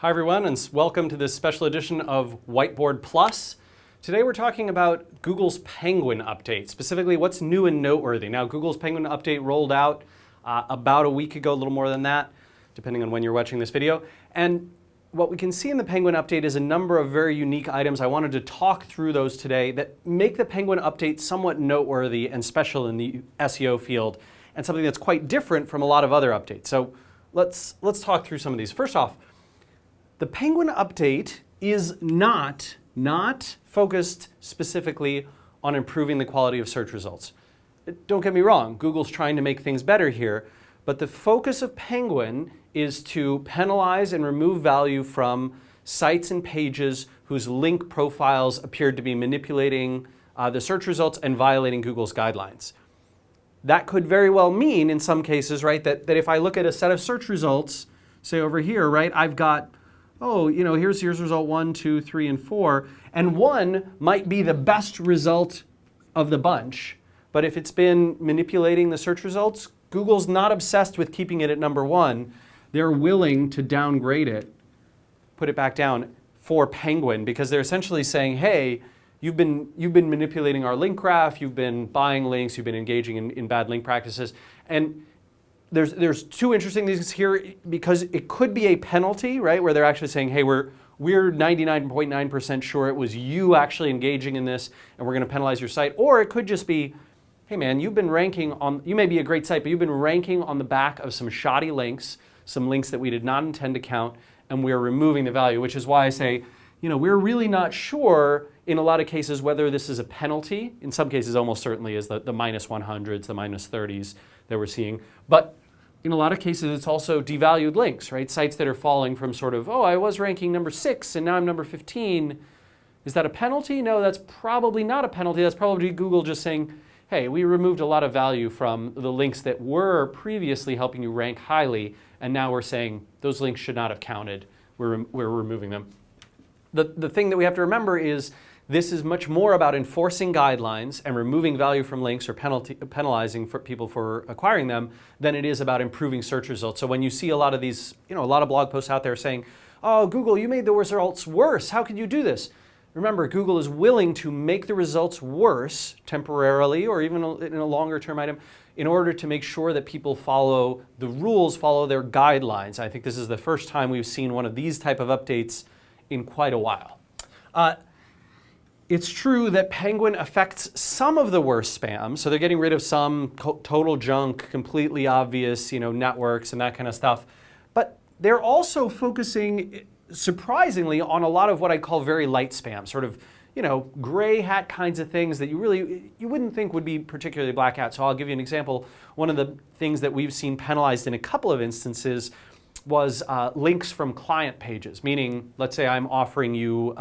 Hi everyone, and welcome to this special edition of Whiteboard Plus. Today we're talking about Google's Penguin update, specifically what's new and noteworthy. Now, Google's Penguin update rolled out about a week ago, a little more than that, depending on when you're watching this video. And what we can see in the Penguin update is a number of very unique items. I wanted to talk through those today that make the Penguin update somewhat noteworthy and special in the SEO field, and something that's quite different from a lot of other updates. So let's talk through some of these. First off, the Penguin update is not focused specifically on improving the quality of search results. Don't get me wrong, Google's trying to make things better here, but the focus of Penguin is to penalize and remove value from sites and pages whose link profiles appeared to be manipulating the search results and violating Google's guidelines. That could very well mean, in some cases, right, that if I look at a set of search results, say over here, right, I've got here's result 1, 2, 3, and 4, and 1 might be the best result of the bunch, but if it's been manipulating the search results, Google's not obsessed with keeping it at number 1. They're willing to downgrade it, put it back down for Penguin, because they're essentially saying, hey, you've been manipulating our link graph, you've been buying links, you've been engaging in bad link practices, and there's two interesting things here, because it could be a penalty, right, where they're actually saying, hey, we're 99.9% sure it was you actually engaging in this, and we're going to penalize your site. Or it could just be, hey man, you've been ranking on, you may be a great site, but you've been ranking on the back of some shoddy links, some links that we did not intend to count, and we're removing the value, which is why I say, we're really not sure in a lot of cases whether this is a penalty. In some cases, almost certainly is the minus 100s, the minus 30s that we're seeing. But in a lot of cases, it's also devalued links, right? Sites that are falling from sort of, I was ranking number 6 and now I'm number 15. Is that a penalty? No, that's probably not a penalty. That's probably Google just saying, hey, we removed a lot of value from the links that were previously helping you rank highly, and now we're saying those links should not have counted. We're removing them. The thing that we have to remember is this is much more about enforcing guidelines and removing value from links or penalizing for people for acquiring them than it is about improving search results. So when you see a lot of these, a lot of blog posts out there saying, oh, Google, you made the results worse. How could you do this? Remember, Google is willing to make the results worse temporarily or even in a longer term item in order to make sure that people follow the rules, follow their guidelines. I think this is the first time we've seen one of these type of updates in quite a while. It's true that Penguin affects some of the worst spam, so they're getting rid of some total junk, completely obvious, networks and that kind of stuff. But they're also focusing, surprisingly, on a lot of what I call very light spam, sort of, gray hat kinds of things that you wouldn't think would be particularly black hat. So I'll give you an example. One of the things that we've seen penalized in a couple of instances was links from client pages, meaning, let's say I'm offering you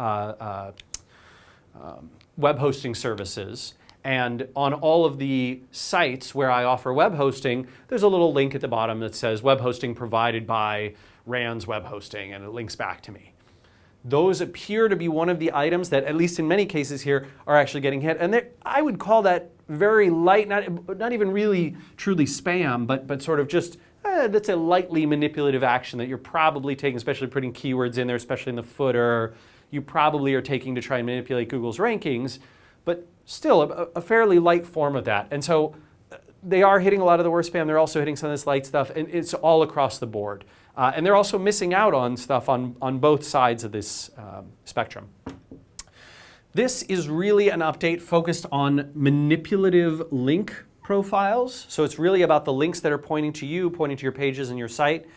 web hosting services, and on all of the sites where I offer web hosting, there's a little link at the bottom that says web hosting provided by Rand's Web Hosting, and it links back to me. Those appear to be one of the items that, at least in many cases here, are actually getting hit. And I would call that very light, not even really truly spam, but sort of just, that's a lightly manipulative action that you're probably taking, especially putting keywords in there, especially in the footer. You probably are taking to try and manipulate Google's rankings, but still a fairly light form of that. And so they are hitting a lot of the worst spam. They're also hitting some of this light stuff, and it's all across the board. And they're also missing out on stuff on both sides of this spectrum. This is really an update focused on manipulative link profiles. So it's really about the links that are pointing to you, pointing to your pages and your site,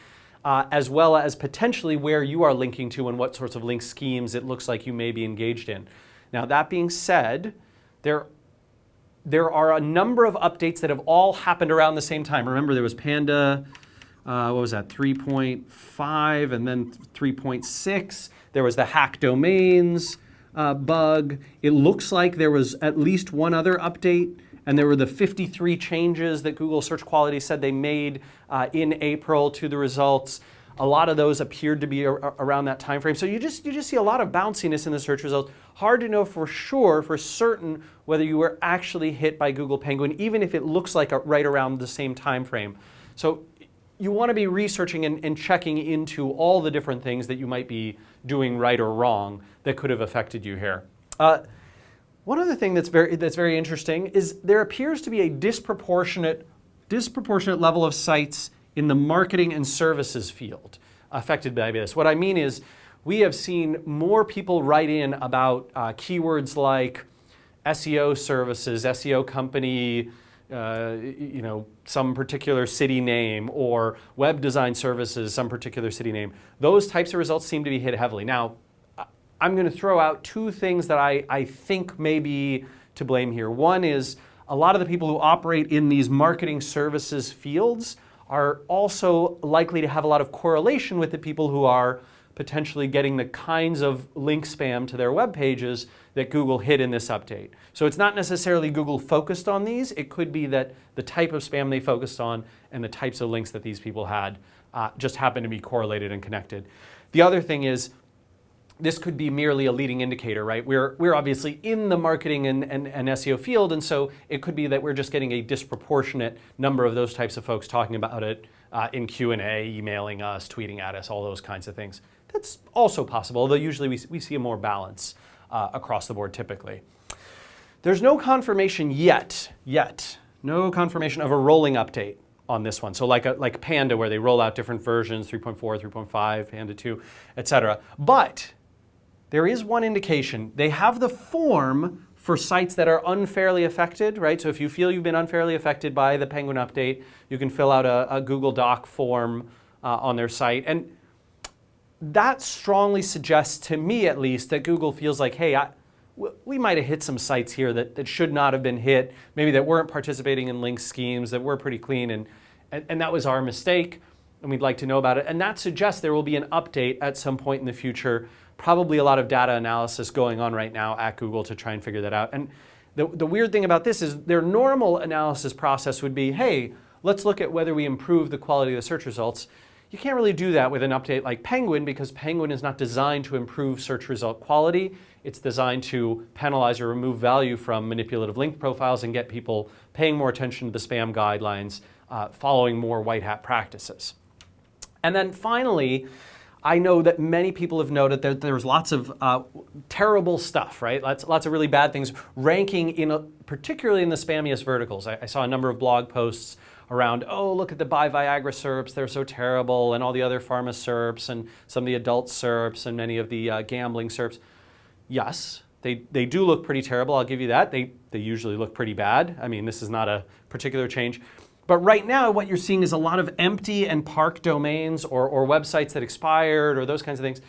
as well as potentially where you are linking to and what sorts of link schemes it looks like you may be engaged in. Now, that being said, there are a number of updates that have all happened around the same time. Remember, there was Panda, 3.5 and then 3.6. There was the hack domains bug. It looks like there was at least one other update, and there were the 53 changes that Google Search Quality said they made in April to the results. A lot of those appeared to be around that time frame. So you just see a lot of bounciness in the search results. Hard to know for sure, for certain, whether you were actually hit by Google Penguin, even if it looks like right around the same time frame. So you want to be researching and checking into all the different things that you might be doing right or wrong that could have affected you here. One other thing that's very interesting is there appears to be a disproportionate level of sites in the marketing and services field affected by this. What I mean is we have seen more people write in about keywords like SEO services, SEO company, some particular city name, or web design services, some particular city name. Those types of results seem to be hit heavily. Now, I'm going to throw out two things that I think may be to blame here. One is a lot of the people who operate in these marketing services fields are also likely to have a lot of correlation with the people who are potentially getting the kinds of link spam to their web pages that Google hid in this update. So it's not necessarily Google focused on these. It could be that the type of spam they focused on and the types of links that these people had just happen to be correlated and connected. The other thing is, this could be merely a leading indicator, right? We're obviously in the marketing and SEO field, and so it could be that we're just getting a disproportionate number of those types of folks talking about it in Q&A, emailing us, tweeting at us, all those kinds of things. That's also possible, although usually we see a more balance across the board typically. There's no confirmation yet, no confirmation of a rolling update on this one. So like Panda, where they roll out different versions, 3.4, 3.5, Panda 2, etc. But there is one indication. They have the form for sites that are unfairly affected, right? So if you feel you've been unfairly affected by the Penguin update, you can fill out a Google Doc form on their site. And that strongly suggests, to me at least, that Google feels like, hey, we might have hit some sites here that should not have been hit, maybe that weren't participating in link schemes, that were pretty clean, and that was our mistake, and we'd like to know about it. And that suggests there will be an update at some point in the future, probably a lot of data analysis going on right now at Google to try and figure that out. And the weird thing about this is their normal analysis process would be, hey, let's look at whether we improve the quality of the search results. You can't really do that with an update like Penguin because Penguin is not designed to improve search result quality. It's designed to penalize or remove value from manipulative link profiles and get people paying more attention to the spam guidelines, following more white hat practices. And then finally, I know that many people have noted that there's lots of terrible stuff, right? Lots of really bad things ranking particularly in the spammiest verticals. I saw a number of blog posts around, oh, look at the Buy Viagra SERPs, they're so terrible, and all the other pharma SERPs, and some of the adult SERPs, and many of the gambling SERPs. Yes, they do look pretty terrible, I'll give you that. They usually look pretty bad. I mean, this is not a particular change. But right now, what you're seeing is a lot of empty and parked domains or websites that expired or those kinds of things.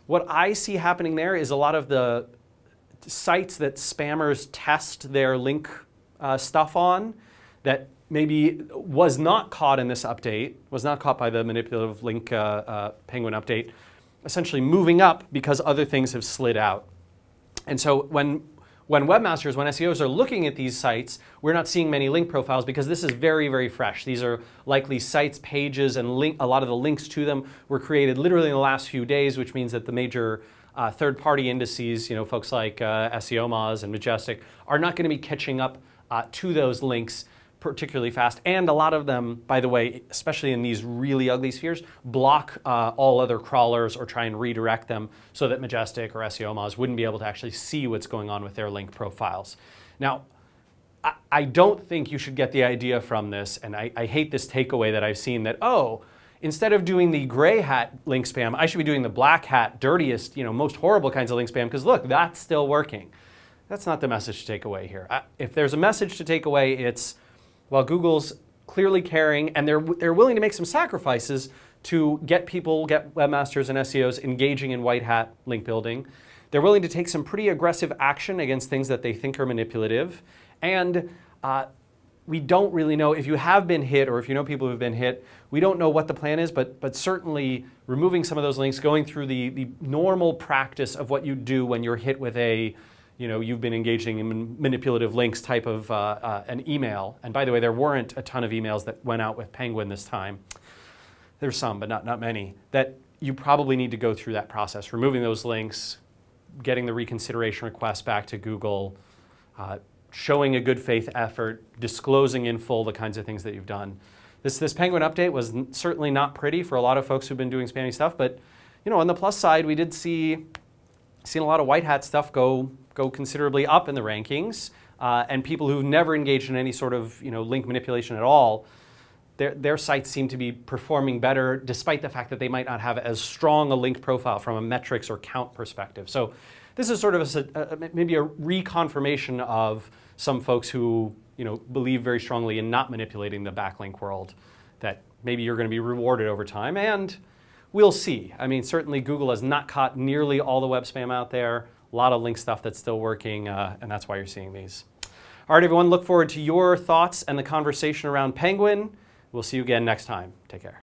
What I see happening there is a lot of the sites that spammers test their link stuff on that maybe was not caught in this update, was not caught by the manipulative link Penguin update, essentially moving up because other things have slid out. And so when webmasters, when SEOs are looking at these sites, we're not seeing many link profiles because this is very, very fresh. These are likely sites, pages, and a lot of the links to them were created literally in the last few days, which means that the major third-party indices, folks like SEO Moz and Majestic, are not going to be catching up to those links particularly fast. And a lot of them, by the way, especially in these really ugly spheres, block all other crawlers or try and redirect them so that Majestic or SEO Moz wouldn't be able to actually see what's going on with their link profiles. Now, I don't think you should get the idea from this, and I hate this takeaway that I've seen that, oh, instead of doing the gray hat link spam, I should be doing the black hat, dirtiest, most horrible kinds of link spam, because look, that's still working. That's not the message to take away here. If there's a message to take away, it's, while Google's clearly caring, and they're willing to make some sacrifices to get webmasters and SEOs engaging in white hat link building. They're willing to take some pretty aggressive action against things that they think are manipulative. And we don't really know if you have been hit or if you know people who've been hit, we don't know what the plan is, but certainly removing some of those links, going through the normal practice of what you do when you're hit with you've been engaging in manipulative links type of an email. And by the way, there weren't a ton of emails that went out with Penguin this time. There's some, but not many. That you probably need to go through that process, removing those links, getting the reconsideration request back to Google, showing a good faith effort, disclosing in full the kinds of things that you've done. This Penguin update was certainly not pretty for a lot of folks who've been doing spammy stuff, but on the plus side, we did seen a lot of white hat stuff go considerably up in the rankings, and people who've never engaged in any sort of link manipulation at all, their sites seem to be performing better, despite the fact that they might not have as strong a link profile from a metrics or count perspective. So this is sort of maybe a reconfirmation of some folks who believe very strongly in not manipulating the backlink world, that maybe you're going to be rewarded over time, and we'll see. I mean, certainly Google has not caught nearly all the web spam out there. A lot of link stuff that's still working, and that's why you're seeing these. All right, everyone, look forward to your thoughts and the conversation around Penguin. We'll see you again next time. Take care.